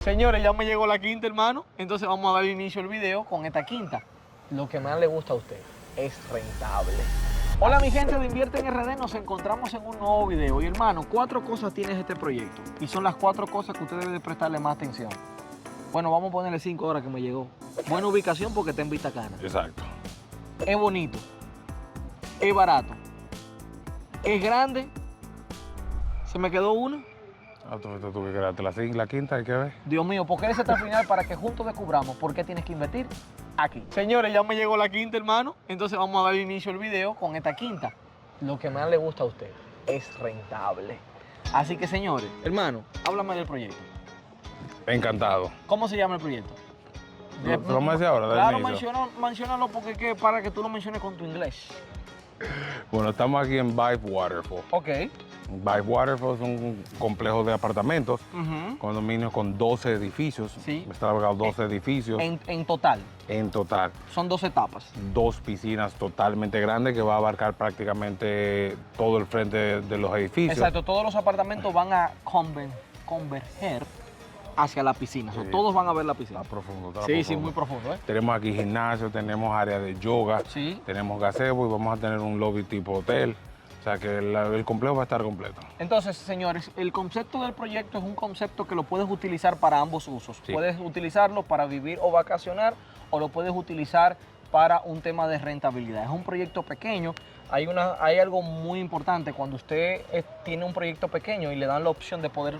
Señores, ya me llegó la quinta, hermano. Entonces vamos a dar inicio al video con esta quinta. Lo que más le gusta a usted es rentable. Hola mi gente de Invierte en RD, nos encontramos en un nuevo video. Y hermano, 4 cosas tiene este proyecto. Y son las 4 cosas que usted debe de prestarle más atención. Bueno, vamos a ponerle 5 horas que me llegó. Buena ubicación porque está en Vista Cana. Exacto. Es bonito. Es barato. Es grande. Se me quedó una. Tú que quedarte la quinta, hay que ver. Dios mío, ¿por qué ese está al final para que juntos descubramos por qué tienes que invertir aquí? Señores, ya me llegó la quinta, hermano. Entonces vamos a dar inicio al video con esta quinta. Lo que más le gusta a usted es rentable. Así que, señores, hermano, háblame del proyecto. Encantado. ¿Cómo se llama el proyecto? ¿Lo vamos a decir ahora? Claro, menciónalo porque para que tú lo menciones con tu inglés. Bueno, estamos aquí en Vibe Waterfall. Ok. Vibe Waterfall es un complejo de apartamentos, condominios con 12 edificios. Sí. Está albergado 12 edificios. En total. En total. Son 2 etapas. 2 piscinas totalmente grandes que va a abarcar prácticamente todo el frente de los edificios. Exacto, todos los apartamentos van a converger hacia la piscina. Sí. Todos van a ver la piscina. Está profundo. Sí, muy profundo. Tenemos aquí gimnasio, tenemos área de yoga, Sí. tenemos gazebo y vamos a tener un lobby tipo hotel. O sea que el complejo va a estar completo. Entonces, señores, el concepto del proyecto es un concepto que lo puedes utilizar para ambos usos. Sí. Puedes utilizarlo para vivir o vacacionar o lo puedes utilizar para un tema de rentabilidad. Es un proyecto pequeño. Hay algo muy importante cuando usted tiene un proyecto pequeño y le dan la opción de poder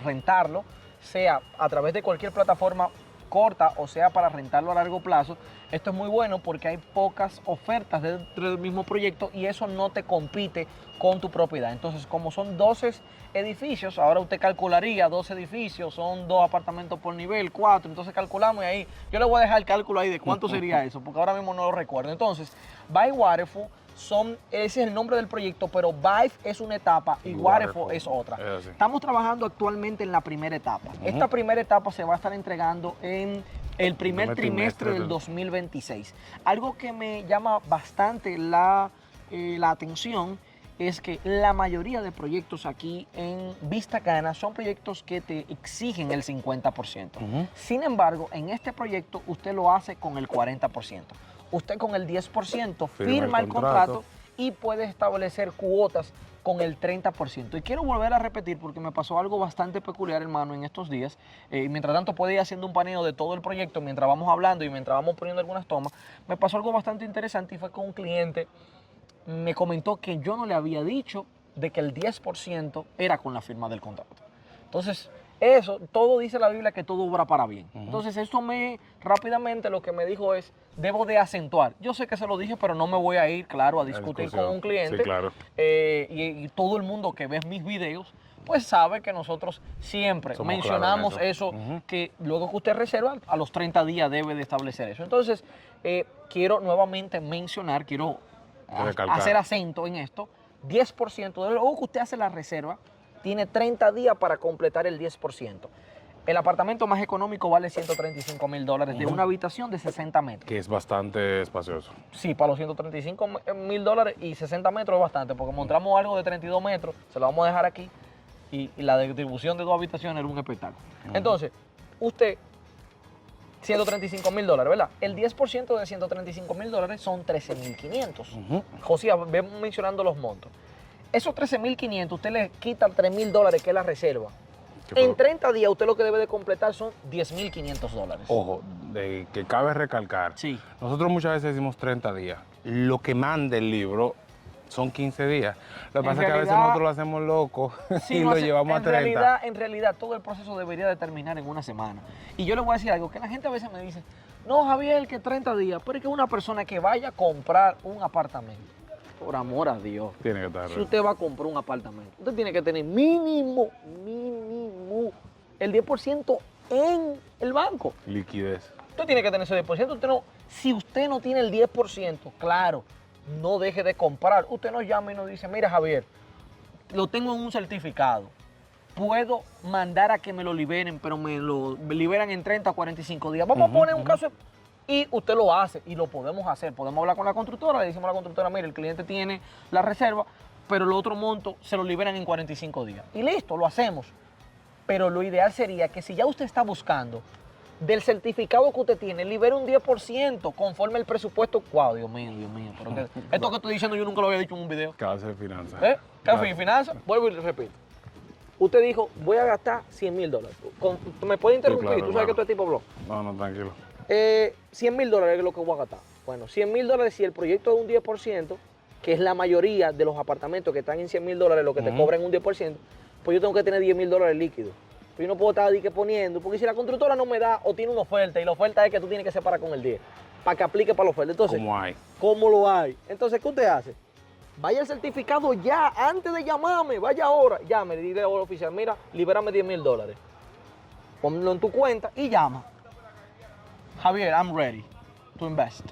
rentarlo, sea a través de cualquier plataforma corta o sea para rentarlo a largo plazo. Esto es muy bueno porque hay pocas ofertas dentro del mismo proyecto y eso no te compite con tu propiedad. Entonces, como son 12 edificios, ahora usted calcularía 12 edificios, son 2 apartamentos por nivel, 4, entonces calculamos y ahí, yo le voy a dejar el cálculo ahí de cuánto sería eso, porque ahora mismo no lo recuerdo. Entonces, Vibe Waterfall, ese es el nombre del proyecto, pero Vibe es una etapa y Waterfall es otra. Estamos trabajando actualmente en la primera etapa. Esta primera etapa se va a estar entregando en el primer trimestre del 2026. Algo que me llama bastante la atención es que la mayoría de proyectos aquí en Vista Cana son proyectos que te exigen el 50%. Sin embargo, en este proyecto usted lo hace con el 40%. Usted con el 10% firma el contrato y puede establecer cuotas con el 30%. Y quiero volver a repetir porque me pasó algo bastante peculiar, hermano, en estos días. Mientras tanto, puedo ir haciendo un paneo de todo el proyecto mientras vamos hablando y mientras vamos poniendo algunas tomas. Me pasó algo bastante interesante y fue con un cliente. Me comentó que yo no le había dicho de que el 10% era con la firma del contrato. Entonces, eso, todo dice la Biblia que todo obra para bien. Entonces, eso rápidamente lo que me dijo es, debo de acentuar. Yo sé que se lo dije, pero no me voy a ir, claro, a discutir con un cliente. Sí, claro. Y todo el mundo que ve mis videos, pues sabe que nosotros siempre mencionamos eso, que luego que usted reserva, a los 30 días debe de establecer eso. Entonces, quiero nuevamente mencionar, quiero hacer acento en esto, 10% de luego que usted hace la reserva, tiene 30 días para completar el 10%. El apartamento más económico vale $135,000 de una habitación de 60 metros. Que es bastante espacioso. Sí, para los $135,000 y 60 metros es bastante, porque montamos algo de 32 metros, se lo vamos a dejar aquí, y la distribución de 2 habitaciones era un espectáculo. Entonces, usted, $135,000, ¿verdad? El 10% de $135,000 son $13,500. José, ve mencionando los montos. Esos $13,500, usted le quita $3,000 que es la reserva. En 30 días usted lo que debe de completar son $10,500. Ojo, que cabe recalcar. Sí. Nosotros muchas veces decimos 30 días. Lo que manda el libro son 15 días. Lo que pasa es que a veces nosotros lo hacemos loco y lo llevamos a 30. En realidad, todo el proceso debería de terminar en una semana. Y yo le voy a decir algo, que la gente a veces me dice, no, Javier, que 30 días, pero es que una persona que vaya a comprar un apartamento, por amor a Dios, tiene que estar. Si usted va a comprar un apartamento, usted tiene que tener mínimo, el 10% en el banco. Liquidez. Usted tiene que tener ese 10%. Si usted no tiene el 10%, claro, no deje de comprar. Usted nos llama y nos dice, mira Javier, lo tengo en un certificado. Puedo mandar a que me lo liberen, pero me lo liberan en 30 o 45 días. Vamos a poner un caso y usted lo hace y lo podemos hacer. Podemos hablar con la constructora, le decimos a la constructora, mire, el cliente tiene la reserva, pero el otro monto se lo liberan en 45 días. Y listo, lo hacemos. Pero lo ideal sería que si ya usted está buscando del certificado que usted tiene, libere un 10% conforme el presupuesto. Wow, Dios mío, Dios mío. Esto que estoy diciendo yo nunca lo había dicho en un video. Clase de finanzas. Café y finanzas, vuelvo y le repito. Usted dijo, voy a gastar $100,000. ¿Me puede interrumpir? Sí, claro, Tú sabes claro. que tú eres tipo blog. No, tranquilo. $100,000 es lo que voy a gastar. Bueno, $100,000 si el proyecto es un 10%, que es la mayoría de los apartamentos que están en $100,000, lo que te cobran un 10%, pues yo tengo que tener $10,000 líquidos. Pues yo no puedo estar ahí que poniendo, porque si la constructora no me da o tiene una oferta, y la oferta es que tú tienes que separar con el 10, para que aplique para la oferta. Entonces, ¿Cómo hay? ¿cómo lo hay? Entonces, ¿qué usted hace? Vaya al certificado ya, antes de llamarme, vaya ahora. Llame, dile al oficial, mira, libérame $10,000. Ponlo en tu cuenta y llama. Javier, I'm ready to invest.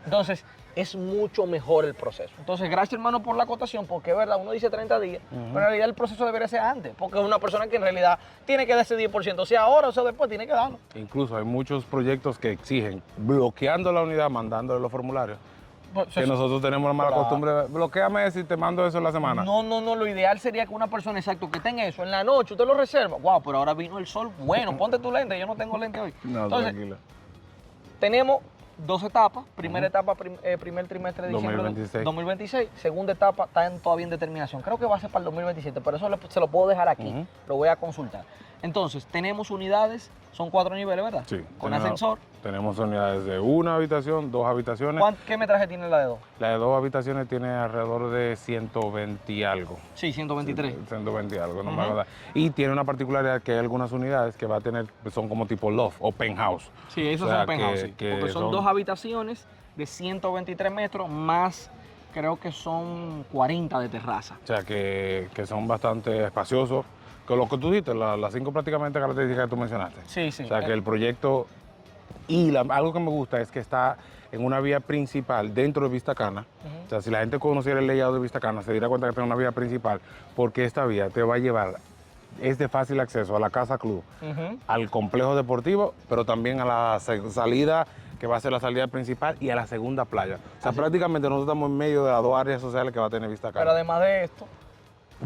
Entonces, es mucho mejor el proceso. Entonces, gracias hermano por la acotación, porque es verdad, uno dice 30 días, pero en realidad el proceso debería ser antes, porque es una persona que en realidad tiene que dar ese 10%, sea ahora o sea después, tiene que darlo. Incluso hay muchos proyectos que exigen bloqueando la unidad, mandándole los formularios. Que nosotros tenemos la mala costumbre de bloqueame si te mando eso en la semana. No, lo ideal sería que una persona, exacto, que tenga eso en la noche, usted lo reserva. Wow, pero ahora vino el sol. Bueno, ponte tu lente, yo no tengo lente hoy. No, entonces, tranquilo. tenemos 2 etapas. Primera etapa, primer trimestre de diciembre 2026. 2026. Segunda etapa está todavía en determinación. Creo que va a ser para el 2027, pero eso se lo puedo dejar aquí. Lo voy a consultar. Entonces, tenemos unidades, son 4 niveles, ¿verdad? Sí. Con ascensor. Tenemos unidades de 1 habitación, 2 habitaciones. ¿Qué metraje tiene la de 2? La de 2 habitaciones tiene alrededor de 120 y algo. Sí, 123. 120 y algo, no me acuerdo. Y tiene una particularidad que hay algunas unidades que va a tener, son como tipo loft o penthouse. Sí, esos son penthouse, sí, porque son 2 habitaciones de 123 metros más, creo que son 40 de terraza. O sea, que son bastante espaciosos. Con lo que tú dijiste, las 5 prácticamente características que tú mencionaste. Sí, sí. O sea, que el proyecto, y algo que me gusta es que está en una vía principal dentro de Vista Cana. O sea, si la gente conociera el layout de Vista Cana, se diera cuenta que tiene una vía principal, porque esta vía te va a llevar, es de fácil acceso a la Casa Club, al complejo deportivo, pero también a la salida, que va a ser la salida principal, y a la segunda playa. O sea, prácticamente nosotros estamos en medio de las 2 áreas sociales que va a tener Vista Cana. Pero además de esto,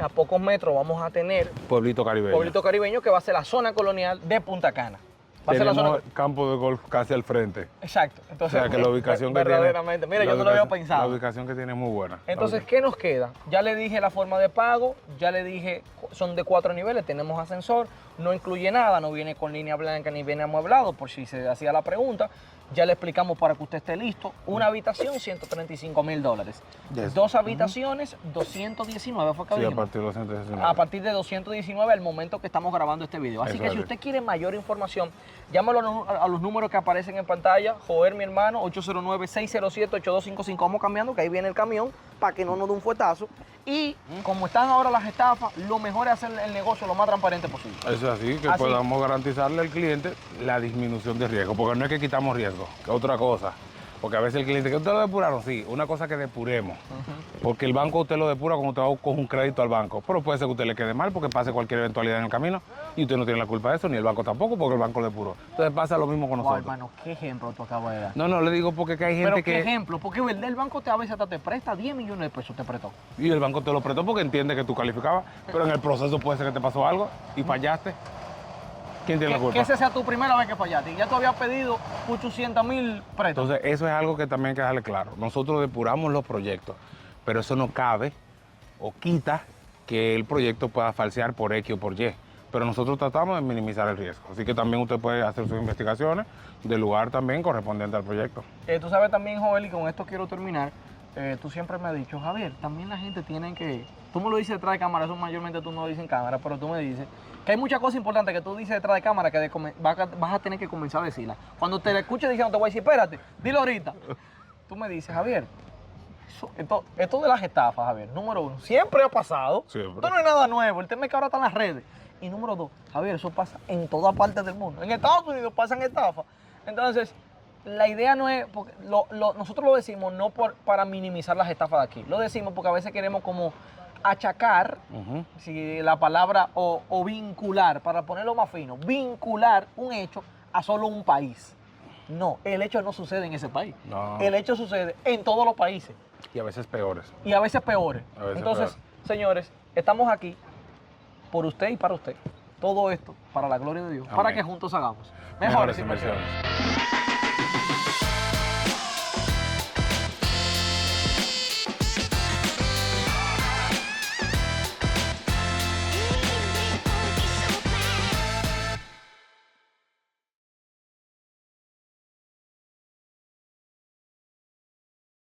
a pocos metros vamos a tener Pueblito Caribeño. Que va a ser la zona colonial de Punta Cana. Va a ser la Tenemos zona... campo de golf casi al frente. Exacto. Entonces, O sea, que la ubicación que tiene... verdaderamente, mira, yo no lo había pensado. La ubicación que tiene es muy buena. Entonces, ¿qué nos queda? Ya le dije la forma de pago, ya le dije, son de 4 niveles, tenemos ascensor, no incluye nada, no viene con línea blanca ni viene amueblado, por si se hacía la pregunta. Ya le explicamos para que usted esté listo. Una habitación, $135,000. 2 habitaciones, 219, fue que Sí, a dijimos. partir de 219. A partir de 219 al momento que estamos grabando este video. Así que si usted quiere mayor información, llámalo a los números que aparecen en pantalla. Joder, mi hermano, 809-607-8255. Vamos cambiando, que ahí viene el camión, para que no nos dé un fuetazo. Y como están ahora las estafas, lo mejor es hacer el negocio lo más transparente posible. Eso es así, que podamos garantizarle al cliente la disminución de riesgo, porque no es que quitamos riesgo, que es otra cosa. Porque a veces el cliente, que usted lo depuraron, sí, una cosa que depuremos. Porque el banco usted lo depura cuando usted va con un crédito al banco. Pero puede ser que usted le quede mal porque pase cualquier eventualidad en el camino y usted no tiene la culpa de eso, ni el banco tampoco, porque el banco lo depuró. Entonces pasa lo mismo con Wow, nosotros. hermano, qué ejemplo tú acabas de dar. No, le digo porque que hay gente Pero que... qué ejemplo, porque verdad, el banco a veces hasta te presta 10 millones de pesos, te prestó. Y el banco te lo prestó porque entiende que tú calificabas, pero en el proceso puede ser que te pasó algo y fallaste. ¿Quién tiene la culpa? Que esa sea tu primera vez que fallaste y ya tú habías pedido 800,000 préstamos. Entonces, eso es algo que también hay que dejarle claro. Nosotros depuramos los proyectos, pero eso no cabe o quita que el proyecto pueda falsear por X o por Y. Pero nosotros tratamos de minimizar el riesgo. Así que también usted puede hacer sus investigaciones del lugar también correspondiente al proyecto. Tú sabes también, Joel, y con esto quiero terminar, tú siempre me has dicho, Javier, también la gente tiene que... Tú me lo dices detrás de cámara, eso mayormente tú no lo dices en cámara, pero tú me dices que hay muchas cosas importantes que tú dices detrás de cámara que vas a tener que comenzar a decirlas. Cuando te la escuches diciendo, te voy a decir, espérate, dilo ahorita. Tú me dices, Javier, esto de las estafas, Javier, número 1, siempre ha pasado. Siempre. Esto no es nada nuevo, el tema es que ahora están las redes. Y número 2, Javier, eso pasa en todas partes del mundo. En Estados Unidos pasan estafas. Entonces, la idea no es, porque nosotros lo decimos no para minimizar las estafas de aquí. Lo decimos porque a veces queremos como achacar, si la palabra, o vincular, para ponerlo más fino, vincular un hecho a solo un país. No, el hecho no sucede en ese país. No. El hecho sucede en todos los países. Y a veces peores. Y a veces peores. A veces Entonces, peor. señores, estamos aquí por usted y para usted. todo esto para la gloria de Dios, para Amén. que juntos hagamos Mejores mejores inversiones. inversiones.